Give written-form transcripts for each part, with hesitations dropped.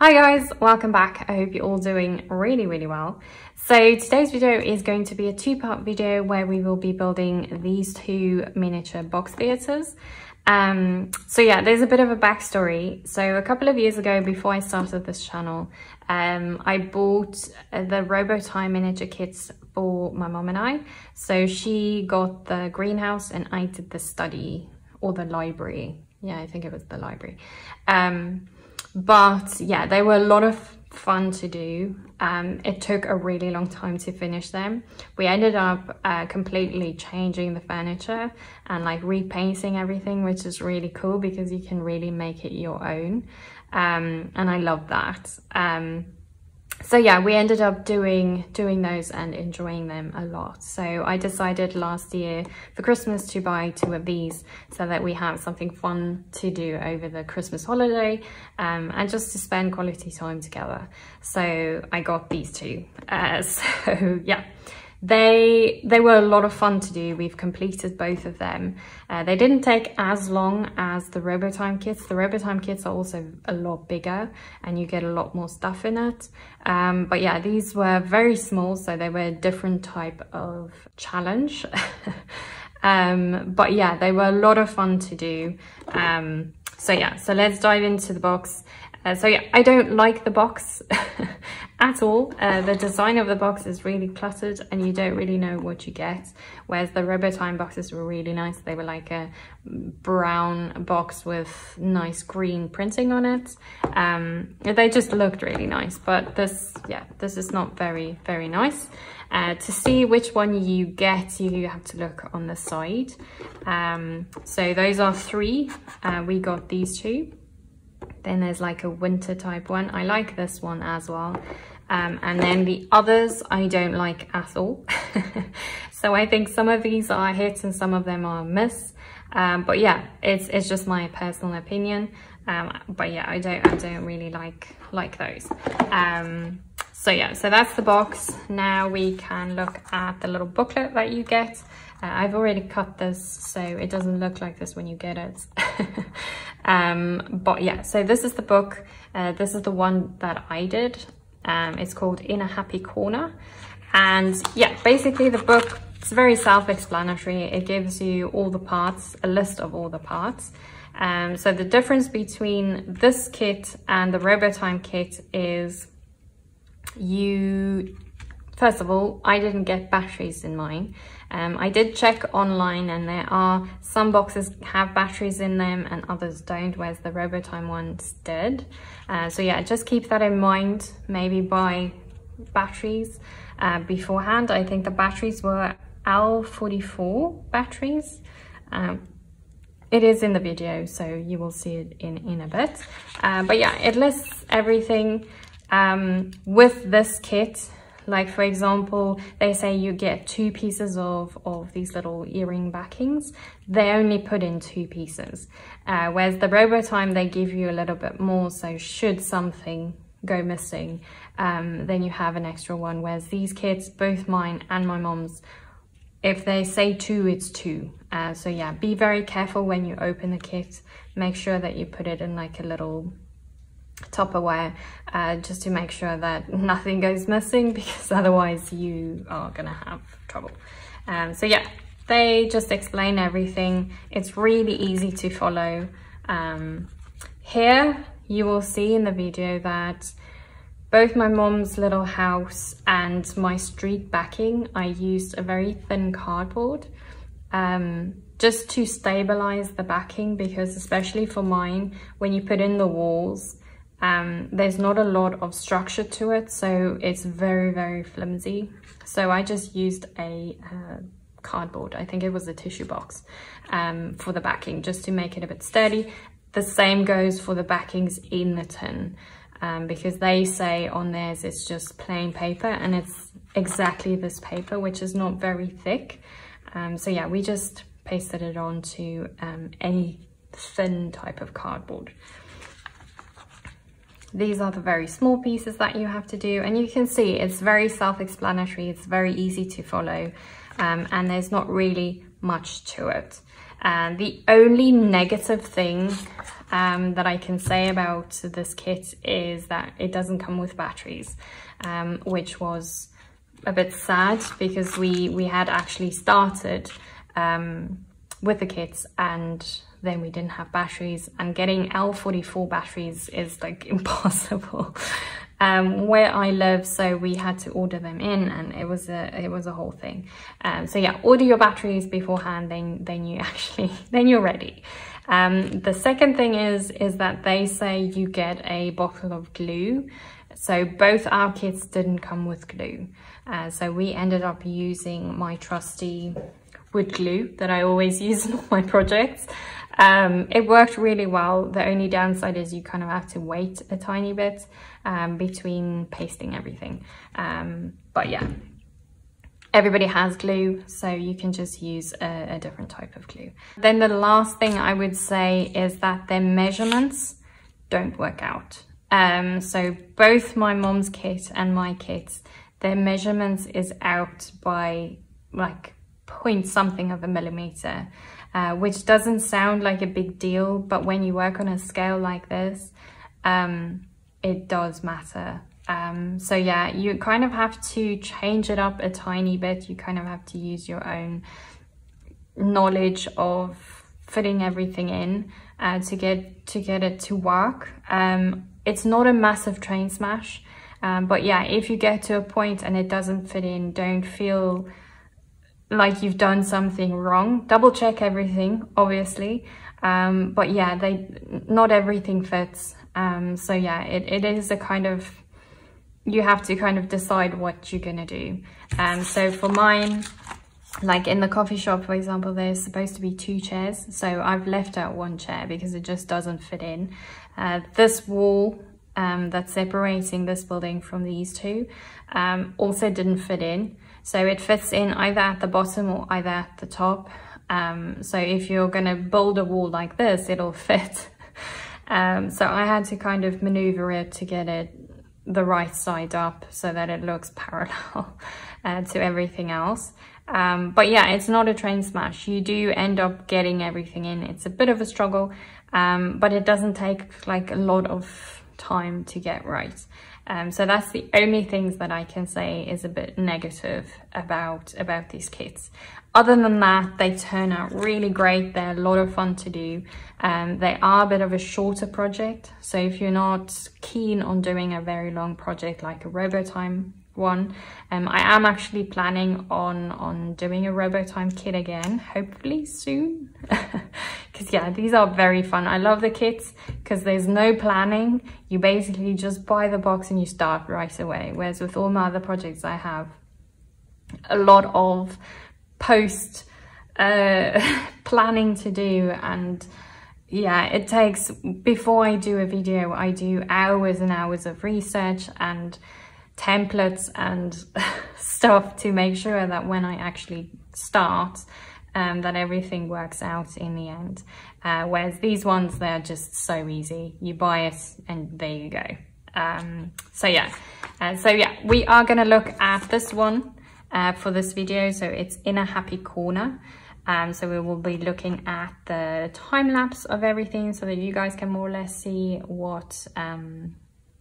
Hi guys, welcome back. I hope you're all doing really well. So today's video is going to be a two-part video where we will be building these two miniature box theatres. So yeah, there's a bit of a backstory. So a couple of years ago, before I started this channel, I bought the Robotime miniature kits for my mom and I. So she got the greenhouse and I did the study or the library. Yeah, I think it was the library. But yeah, they were a lot of fun to do. It took a really long time to finish them. We ended up completely changing the furniture and like repainting everything, which is really cool because you can really make it your own. And I love that. So yeah, we ended up doing those and enjoying them a lot. So I decided last year for Christmas to buy two of these so that we have something fun to do over the Christmas holiday and just to spend quality time together. So I got these two. So yeah, they were a lot of fun to do. We've completed both of them. They didn't take as long as the Robotime kits. The Robotime kits are also a lot bigger and you get a lot more stuff in it. But yeah, these were very small, so they were a different type of challenge. But yeah, they were a lot of fun to do. So yeah, so let's dive into the box. So yeah, I don't like the box at all. The design of the box is really cluttered and you don't really know what you get. Whereas the Robotime boxes were really nice. They were like a brown box with nice green printing on it. They just looked really nice, but this is not very nice. To see which one you get, you have to look on the side. So those are three. We got these two. Then there's like a winter type one. I like this one as well. And then the others I don't like at all. So I think some of these are hits and some of them are miss. But yeah, it's just my personal opinion. But yeah, I don't really like those. So yeah, so that's the box. Now we can look at the little booklet that you get. I've already cut this so it doesn't look like this when you get it. But yeah, so this is the book. This is the one that I did. It's called In a Happy Corner. And yeah, basically the book, it's very self-explanatory. It gives you all the parts, a list of all the parts. So the difference between this kit and the Robotime kit is first of all, I didn't get batteries in mine. I did check online and there are some boxes have batteries in them and others don't, whereas the Robotime ones did. So yeah, just keep that in mind. Maybe buy batteries beforehand. I think the batteries were L44 batteries. It is in the video, so you will see it in a bit. But yeah, it lists everything with this kit. Like for example, they say you get two pieces of these little earring backings. They only put in two pieces. Whereas the Robotime, they give you a little bit more. So should something go missing, then you have an extra one. Whereas these kits, both mine and my mom's, if they say two, it's two. So yeah, be very careful when you open the kit. Make sure that you put it in like a little Tupperware, just to make sure that nothing goes missing, because otherwise you are gonna have trouble. So yeah, they just explain everything. It's really easy to follow. Here you will see in the video that both my mom's little house and my street backing, I used a very thin cardboard just to stabilize the backing, because especially for mine, when you put in the walls, there's not a lot of structure to it, so it's very flimsy. So I just used a cardboard, I think it was a tissue box, for the backing, just to make it a bit sturdy. The same goes for the backings in the tin, because they say on theirs it's just plain paper, and it's exactly this paper, which is not very thick. So yeah, we just pasted it onto any thin type of cardboard. These are the very small pieces that you have to do, and you can see it's very self-explanatory. It's very easy to follow, and there's not really much to it. The only negative thing that I can say about this kit is that it doesn't come with batteries, which was a bit sad because we had actually started with the kits and then we didn't have batteries, and getting L44 batteries is like impossible where I live, so we had to order them in, and it was a whole thing. So yeah, order your batteries beforehand, then you're ready. The second thing is that they say you get a bottle of glue. So both our kits didn't come with glue, so we ended up using my trusty wood glue that I always use in all my projects. It worked really well. The only downside is you kind of have to wait a tiny bit between pasting everything. But yeah, everybody has glue, so you can just use a different type of glue. Then the last thing I would say is that their measurements don't work out. So both my mom's kit and my kits, their measurements is out by like point something of a millimeter, which doesn't sound like a big deal, but when you work on a scale like this, it does matter. So yeah, you kind of have to change it up a tiny bit. You kind of have to use your own knowledge of fitting everything in to get it to work. It's not a massive train smash, but yeah, if you get to a point and it doesn't fit in, don't feel like you've done something wrong. Double check everything, obviously, but yeah, not everything fits. So yeah, it is a kind of, you have to kind of decide what you're gonna do. So for mine, like in the coffee shop, for example, there's supposed to be 2 chairs, so I've left out 1 chair because it just doesn't fit in. This wall that's separating this building from these 2 also didn't fit in. So it fits in either at the bottom or either at the top. So if you're gonna build a wall like this, it'll fit. So I had to kind of maneuver it to get it the right side up so that it looks parallel to everything else. But yeah, it's not a train smash. You do end up getting everything in. It's a bit of a struggle, but it doesn't take like a lot of time to get right. So that's the only things that I can say is a bit negative about these kits. Other than that, they turn out really great. They're a lot of fun to do. They are a bit of a shorter project. So if you're not keen on doing a very long project like a RoboTime one, I am actually planning on doing a RoboTime kit again, hopefully soon. Because yeah, these are very fun. I love the kits because there's no planning. You basically just buy the box and you start right away. Whereas with all my other projects, I have a lot of post planning to do, and yeah, it takes, before I do a video, I do hours and hours of research and templates and stuff to make sure that when I actually start, that everything works out in the end. Whereas these ones, they're just so easy. You buy it and there you go. So yeah, we are gonna look at this one for this video. So it's in a happy corner. So we will be looking at the time lapse of everything so that you guys can more or less see what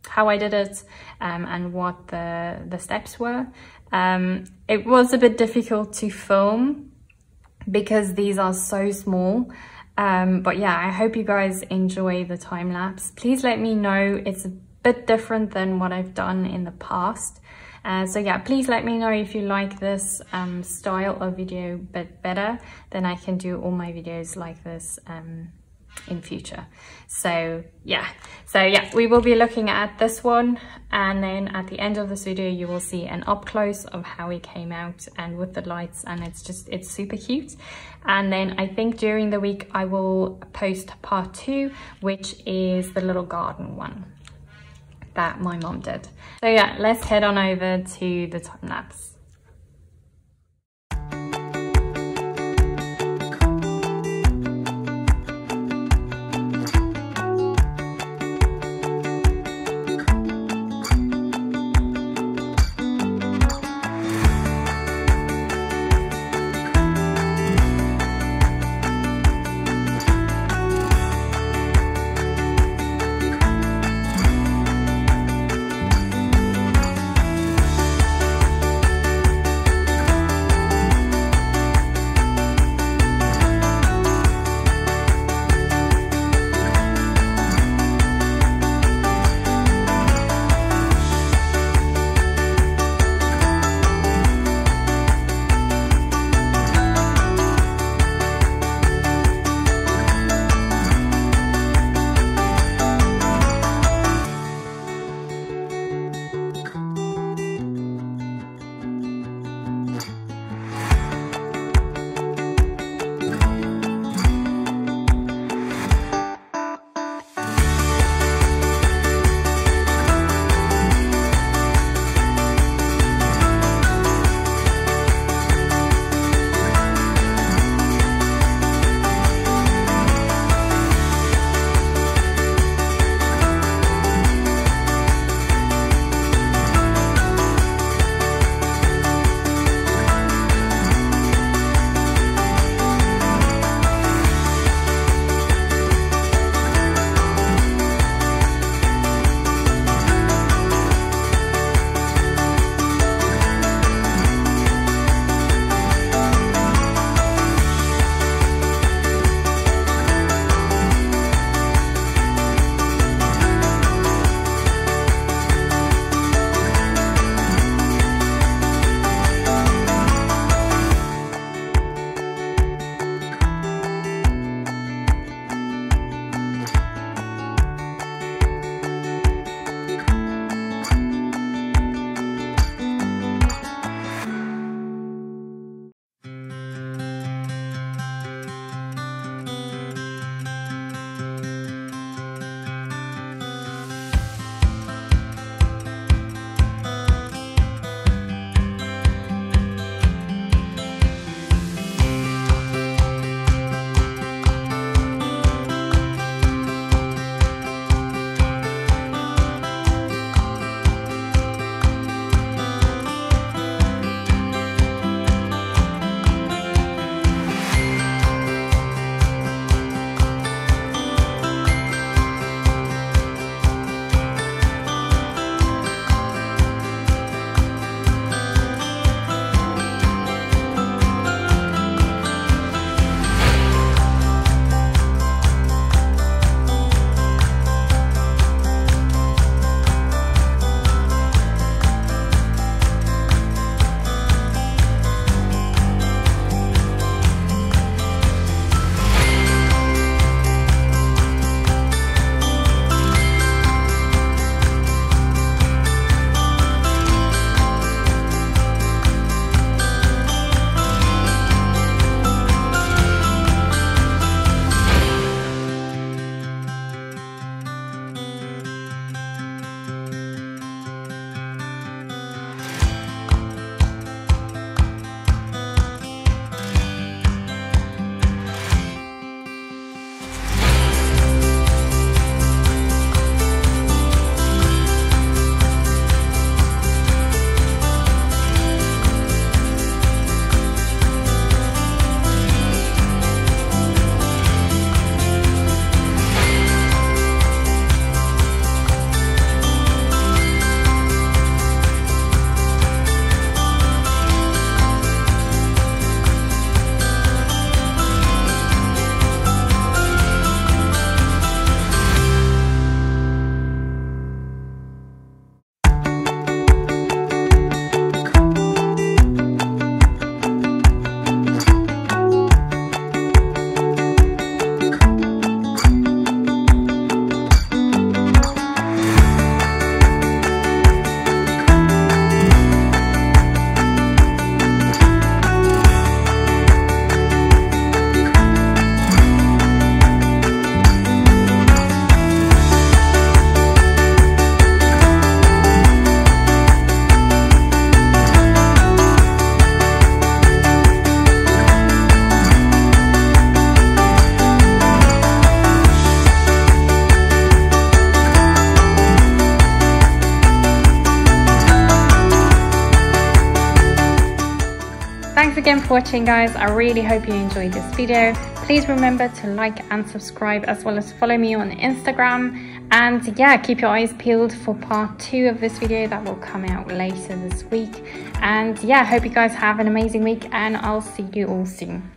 how I did it and what the steps were. It was a bit difficult to film because these are so small, but yeah, I hope you guys enjoy the time lapse. Please let me know. It's a bit different than what I've done in the past. So yeah, please let me know if you like this style of video a bit better, then I can do all my videos like this in future. So yeah, we will be looking at this one, and then at the end of this video you will see an up close of how it came out and with the lights, and it's super cute. And then I think during the week I will post part 2, which is the little garden one that my mom did. So yeah, let's head on over to the time lapse. thanks again for watching, guys. I really hope you enjoyed this video. Please remember to like and subscribe, as well as follow me on Instagram. And yeah, keep your eyes peeled for part 2 of this video that will come out later this week. And yeah, I hope you guys have an amazing week, and I'll see you all soon.